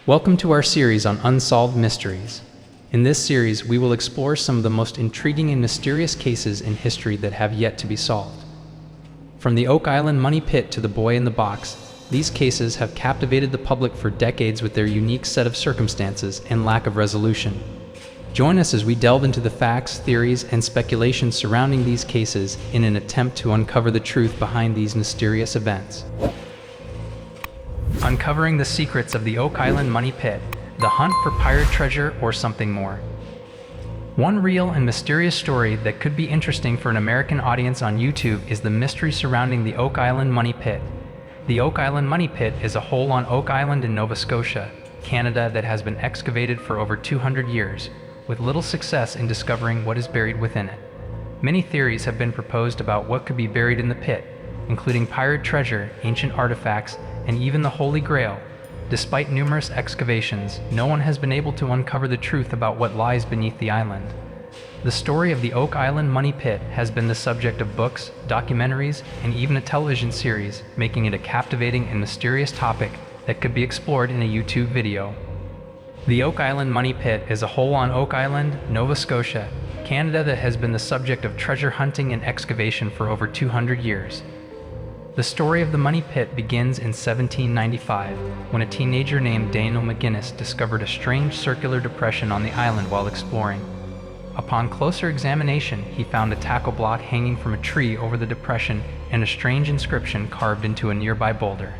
Welcome to our series on Unsolved Mysteries. In this series, we will explore some of the most intriguing and mysterious cases in history that have yet to be solved. From the Oak Island money pit to the boy in the box, these cases have captivated the public for decades with their unique set of circumstances and lack of resolution. Join us as we delve into the facts, theories, and speculations surrounding these cases in an attempt to uncover the truth behind these mysterious events. Uncovering the secrets of the Oak Island money pit, the hunt for pirate treasure or something more. One real and mysterious story that could be interesting for an American audience on YouTube is the mystery surrounding the Oak Island money pit. The Oak Island money pit is a hole on Oak Island in Nova Scotia, Canada that has been excavated for over 200 years, with little success in discovering what is buried within it. Many theories have been proposed about what could be buried in the pit, including pirate treasure, ancient artifacts, and even the Holy Grail. Despite numerous excavations, no one has been able to uncover the truth about what lies beneath the island. The story of the Oak Island money pit has been the subject of books, documentaries, and even a television series, making it a captivating and mysterious topic that could be explored in a YouTube video. The Oak Island money pit is a hole on Oak Island, Nova Scotia, Canada that has been the subject of treasure hunting and excavation for over 200 years. The story of the money pit begins in 1795, when a teenager named Daniel McGinnis discovered a strange circular depression on the island while exploring. Upon closer examination, he found a tackle block hanging from a tree over the depression and a strange inscription carved into a nearby boulder.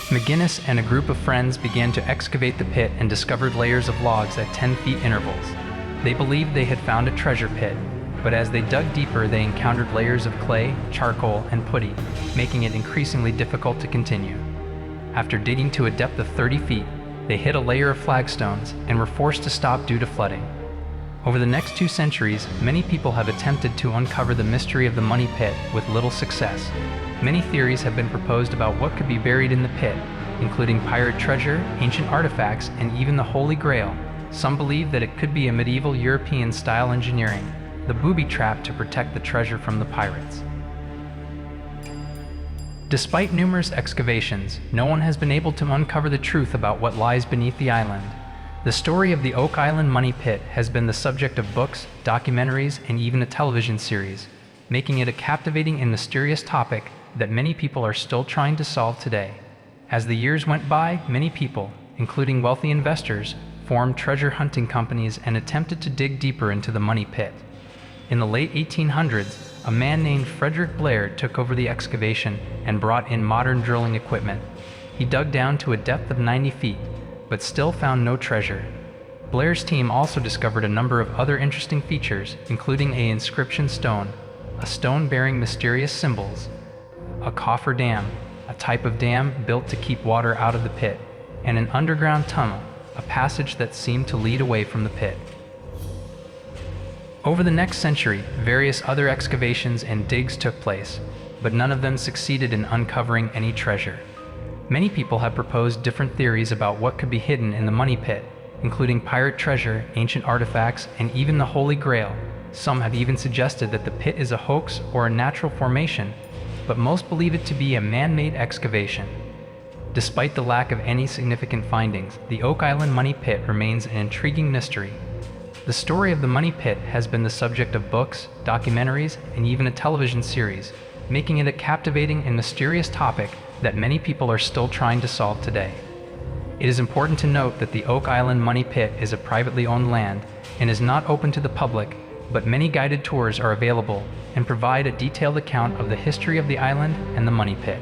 McGinnis and a group of friends began to excavate the pit and discovered layers of logs at 10-foot intervals. They believed they had found a treasure pit, but as they dug deeper, they encountered layers of clay, charcoal, and putty, making it increasingly difficult to continue. After digging to a depth of 30 feet, they hit a layer of flagstones and were forced to stop due to flooding. Over the next 2 centuries, many people have attempted to uncover the mystery of the money pit with little success. Many theories have been proposed about what could be buried in the pit, including pirate treasure, ancient artifacts, and even the Holy Grail. Some believe that it could be a medieval European-style engineering, the booby trap to protect the treasure from the pirates. Despite numerous excavations, no one has been able to uncover the truth about what lies beneath the island. The story of the Oak Island money pit has been the subject of books, documentaries, and even a television series, making it a captivating and mysterious topic that many people are still trying to solve today. As the years went by, many people, including wealthy investors, formed treasure hunting companies and attempted to dig deeper into the money pit. In the late 1800s, a man named Frederick Blair took over the excavation and brought in modern drilling equipment. He dug down to a depth of 90 feet, but still found no treasure. Blair's team also discovered a number of other interesting features, including an inscription stone, a stone bearing mysterious symbols, a coffer dam, a type of dam built to keep water out of the pit, and an underground tunnel, a passage that seemed to lead away from the pit. Over the next century, various other excavations and digs took place, but none of them succeeded in uncovering any treasure. Many people have proposed different theories about what could be hidden in the money pit, including pirate treasure, ancient artifacts, and even the Holy Grail. Some have even suggested that the pit is a hoax or a natural formation, but most believe it to be a man-made excavation. Despite the lack of any significant findings, the Oak Island money pit remains an intriguing mystery. The story of the money pit has been the subject of books, documentaries, and even a television series, making it a captivating and mysterious topic that many people are still trying to solve today. It is important to note that the Oak Island money pit is a privately owned land and is not open to the public, but many guided tours are available and provide a detailed account of the history of the island and the money pit.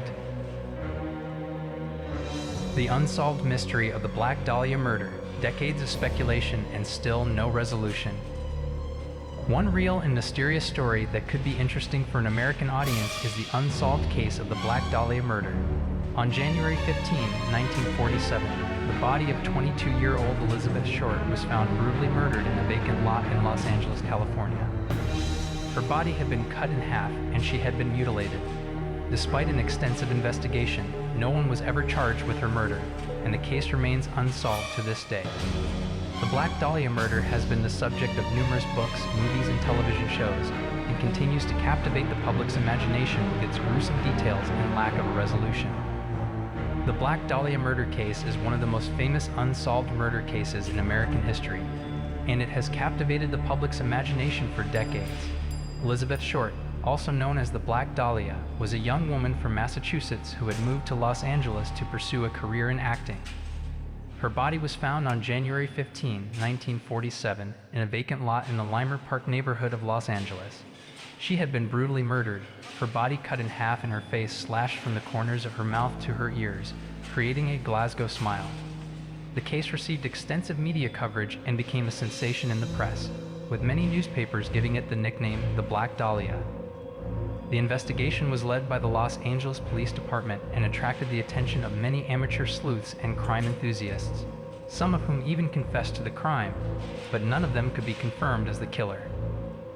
The unsolved mystery of the Black Dahlia Murder. Decades of speculation and still no resolution. One real and mysterious story that could be interesting for an American audience is the unsolved case of the Black Dahlia Murder. On January 15, 1947, the body of 22-year-old Elizabeth Short was found brutally murdered in a vacant lot in Los Angeles, California. Her body had been cut in half and she had been mutilated. Despite an extensive investigation, no one was ever charged with her murder, and the case remains unsolved to this day. The Black Dahlia Murder has been the subject of numerous books, movies, and television shows, and continues to captivate the public's imagination with its gruesome details and lack of a resolution. The Black Dahlia murder case is one of the most famous unsolved murder cases in American history, and it has captivated the public's imagination for decades. Elizabeth Short, also known as the Black Dahlia, was a young woman from Massachusetts who had moved to Los Angeles to pursue a career in acting. Her body was found on January 15, 1947, in a vacant lot in the Limer Park neighborhood of Los Angeles. She had been brutally murdered, her body cut in half and her face slashed from the corners of her mouth to her ears, creating a Glasgow smile. The case received extensive media coverage and became a sensation in the press, with many newspapers giving it the nickname the Black Dahlia. The investigation was led by the Los Angeles Police Department and attracted the attention of many amateur sleuths and crime enthusiasts, some of whom even confessed to the crime, but none of them could be confirmed as the killer.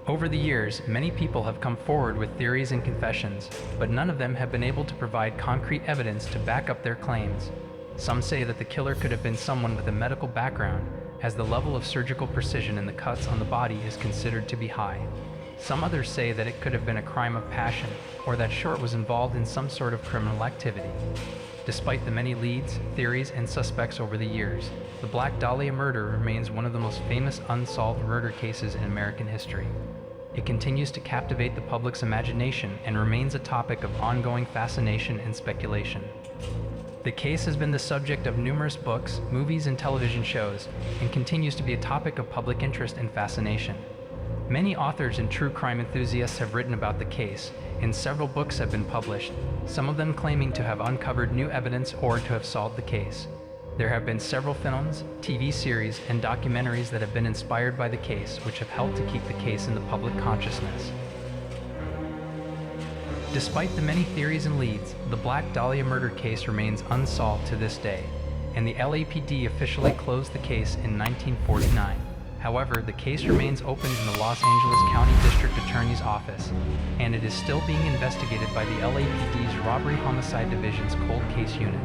Over the years, many people have come forward with theories and confessions, but none of them have been able to provide concrete evidence to back up their claims. Some say that the killer could have been someone with a medical background, as the level of surgical precision in the cuts on the body is considered to be high. Some others say that it could have been a crime of passion, or that Short was involved in some sort of criminal activity. Despite the many leads, theories, and suspects over the years, the Black Dahlia murder remains one of the most famous unsolved murder cases in American history. It continues to captivate the public's imagination and remains a topic of ongoing fascination and speculation. The case has been the subject of numerous books, movies, and television shows, and continues to be a topic of public interest and fascination. Many authors and true crime enthusiasts have written about the case, and several books have been published, some of them claiming to have uncovered new evidence or to have solved the case. There have been several films, TV series, and documentaries that have been inspired by the case, which have helped to keep the case in the public consciousness. Despite the many theories and leads, the Black Dahlia murder case remains unsolved to this day, and the LAPD officially closed the case in 1949. However, the case remains open in the Los Angeles County District Attorney's Office, and it is still being investigated by the LAPD's Robbery Homicide Division's Cold Case Unit.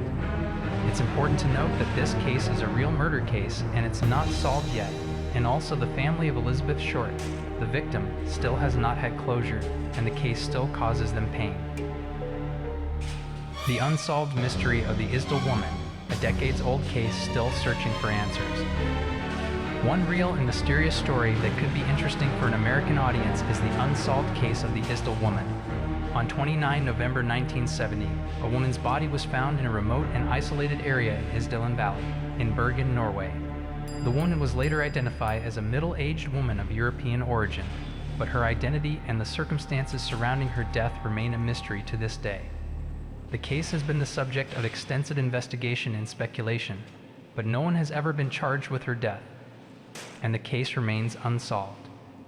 It's important to note that this case is a real murder case and it's not solved yet, and also the family of Elizabeth Short, the victim, still has not had closure, and the case still causes them pain. The Unsolved Mystery of the Isdell Woman, a decades-old case still searching for answers. One real and mysterious story that could be interesting for an American audience is the unsolved case of the Isdell Woman. On 29 November 1970, a woman's body was found in a remote and isolated area in Isdalen Valley, in Bergen, Norway. The woman was later identified as a middle-aged woman of European origin, but her identity and the circumstances surrounding her death remain a mystery to this day. The case has been the subject of extensive investigation and speculation, but no one has ever been charged with her death, and the case remains unsolved.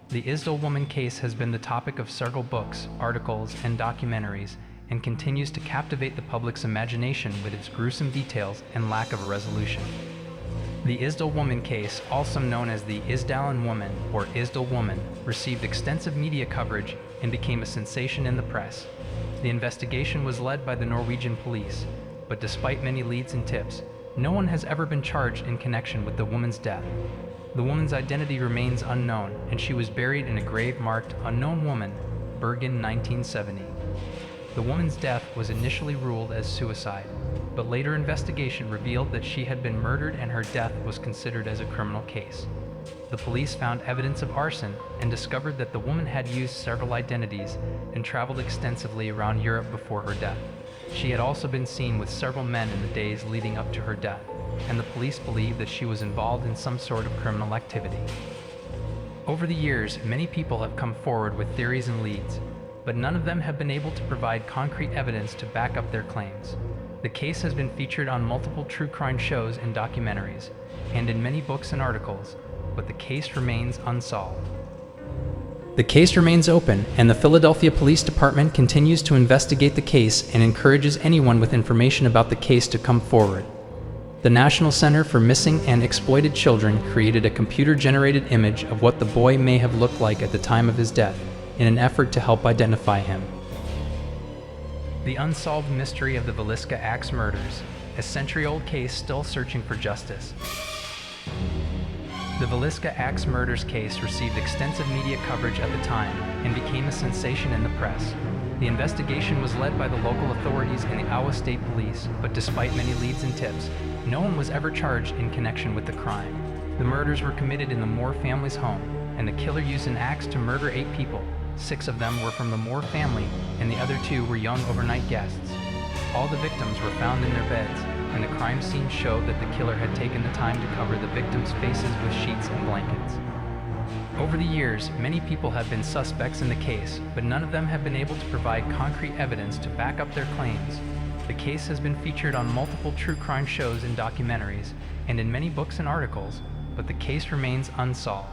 The Isdell Woman case has been the topic of several books, articles, and documentaries, and continues to captivate the public's imagination with its gruesome details and lack of a resolution. The Isdell Woman case, also known as the Isdalen Woman or Isdell Woman, received extensive media coverage and became a sensation in the press. The investigation was led by the Norwegian police, but despite many leads and tips, no one has ever been charged in connection with the woman's death. The woman's identity remains unknown, and she was buried in a grave marked Unknown Woman, Bergen 1970. The woman's death was initially ruled as suicide, but later investigation revealed that she had been murdered and her death was considered as a criminal case. The police found evidence of arson and discovered that the woman had used several identities and traveled extensively around Europe before her death. She had also been seen with several men in the days leading up to her death, and the police believed that she was involved in some sort of criminal activity. Over the years, many people have come forward with theories and leads, but none of them have been able to provide concrete evidence to back up their claims. The case has been featured on multiple true crime shows and documentaries, and in many books and articles, but the case remains unsolved. The case remains open, and the Philadelphia Police Department continues to investigate the case and encourages anyone with information about the case to come forward. The National Center for Missing and Exploited Children created a computer-generated image of what the boy may have looked like at the time of his death, in an effort to help identify him. The Unsolved Mystery of the Villisca Axe Murders, a century-old case still searching for justice. The Villisca Axe Murders case received extensive media coverage at the time and became a sensation in the press. The investigation was led by the local authorities and the Iowa State Police, but despite many leads and tips, no one was ever charged in connection with the crime. The murders were committed in the Moore family's home, and the killer used an axe to murder 8 people. 6 of them were from the Moore family, and the other 2 were young overnight guests. All the victims were found in their beds, and the crime scene showed that the killer had taken the time to cover the victims' faces with sheets and blankets. Over the years, many people have been suspects in the case, but none of them have been able to provide concrete evidence to back up their claims. The case has been featured on multiple true crime shows and documentaries, and in many books and articles, but the case remains unsolved.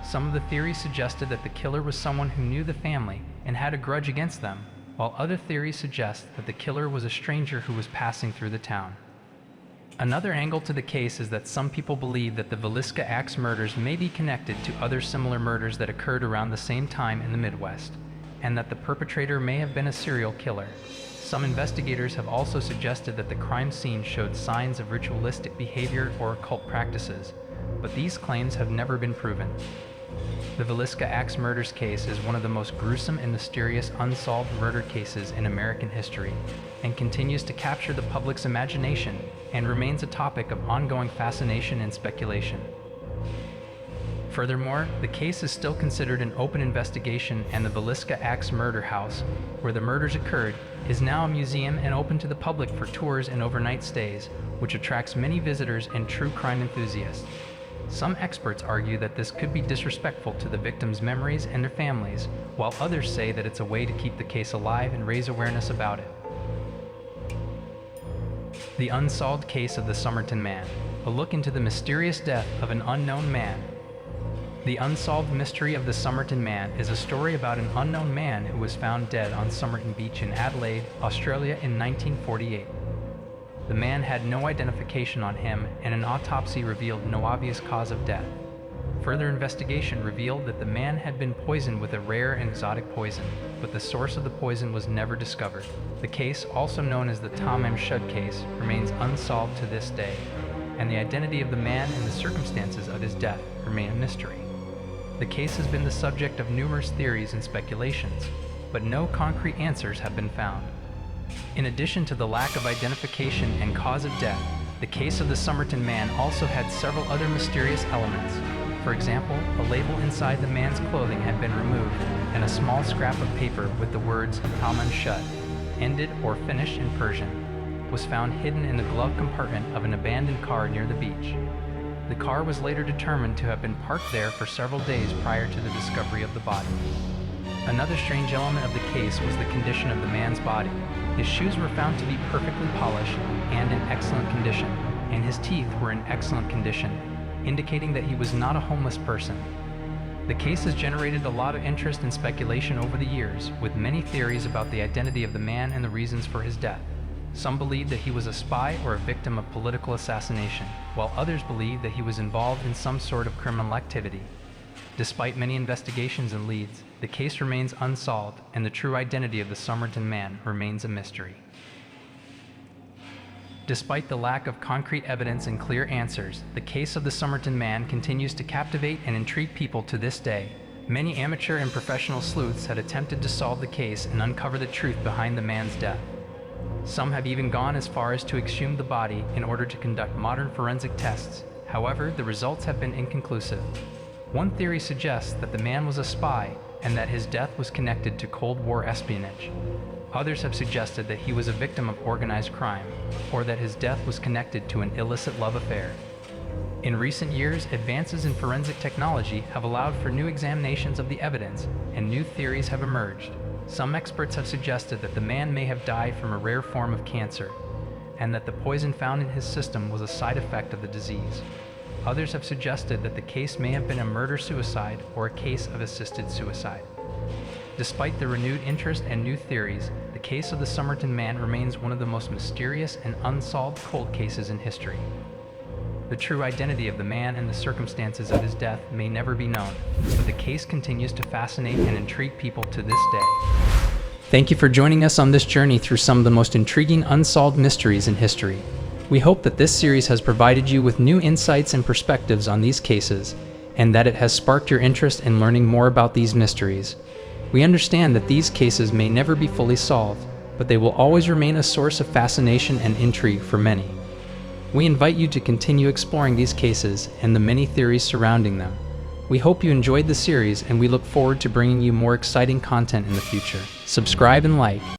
Some of the theories suggested that the killer was someone who knew the family and had a grudge against them, while other theories suggest that the killer was a stranger who was passing through the town. Another angle to the case is that some people believe that the Villisca Axe Murders may be connected to other similar murders that occurred around the same time in the Midwest, and that the perpetrator may have been a serial killer. Some investigators have also suggested that the crime scene showed signs of ritualistic behavior or occult practices, but these claims have never been proven. The Villisca Axe Murders case is one of the most gruesome and mysterious unsolved murder cases in American history, and continues to capture the public's imagination and remains a topic of ongoing fascination and speculation. Furthermore, the case is still considered an open investigation, and the Villisca Axe Murder House, where the murders occurred, is now a museum and open to the public for tours and overnight stays, which attracts many visitors and true crime enthusiasts. Some experts argue that this could be disrespectful to the victims' memories and their families, while others say that it's a way to keep the case alive and raise awareness about it. The Unsolved Case of the Somerton Man, a look into the mysterious death of an unknown man. The Unsolved Mystery of the Somerton Man is a story about an unknown man who was found dead on Somerton Beach in Adelaide, Australia in 1948. The man had no identification on him, and an autopsy revealed no obvious cause of death. Further investigation revealed that the man had been poisoned with a rare and exotic poison, but the source of the poison was never discovered. The case, also known as the Tom M. Shud case, remains unsolved to this day, and the identity of the man and the circumstances of his death remain a mystery. The case has been the subject of numerous theories and speculations, but no concrete answers have been found. In addition to the lack of identification and cause of death, the case of the Somerton Man also had several other mysterious elements. For example, a label inside the man's clothing had been removed, and a small scrap of paper with the words Tom M. Shud, ended or finished in Persian, was found hidden in the glove compartment of an abandoned car near the beach. The car was later determined to have been parked there for several days prior to the discovery of the body. Another strange element of the case was the condition of the man's body. His shoes were found to be perfectly polished and in excellent condition, and his teeth were in excellent condition, indicating that he was not a homeless person. The case has generated a lot of interest and speculation over the years, with many theories about the identity of the man and the reasons for his death. Some believe that he was a spy or a victim of political assassination, while others believe that he was involved in some sort of criminal activity. Despite many investigations and leads, the case remains unsolved, and the true identity of the Somerton Man remains a mystery. Despite the lack of concrete evidence and clear answers, the case of the Somerton Man continues to captivate and intrigue people to this day. Many amateur and professional sleuths had attempted to solve the case and uncover the truth behind the man's death. Some have even gone as far as to exhume the body in order to conduct modern forensic tests. However, the results have been inconclusive. One theory suggests that the man was a spy and that his death was connected to Cold War espionage. Others have suggested that he was a victim of organized crime, or that his death was connected to an illicit love affair. In recent years, advances in forensic technology have allowed for new examinations of the evidence, and new theories have emerged. Some experts have suggested that the man may have died from a rare form of cancer, and that the poison found in his system was a side effect of the disease. Others have suggested that the case may have been a murder-suicide or a case of assisted suicide. Despite the renewed interest and new theories, the case of the Somerton Man remains one of the most mysterious and unsolved cold cases in history. The true identity of the man and the circumstances of his death may never be known, but the case continues to fascinate and intrigue people to this day. Thank you for joining us on this journey through some of the most intriguing unsolved mysteries in history. We hope that this series has provided you with new insights and perspectives on these cases, and that it has sparked your interest in learning more about these mysteries. We understand that these cases may never be fully solved, but they will always remain a source of fascination and intrigue for many. We invite you to continue exploring these cases and the many theories surrounding them. We hope you enjoyed the series, and we look forward to bringing you more exciting content in the future. Subscribe and like.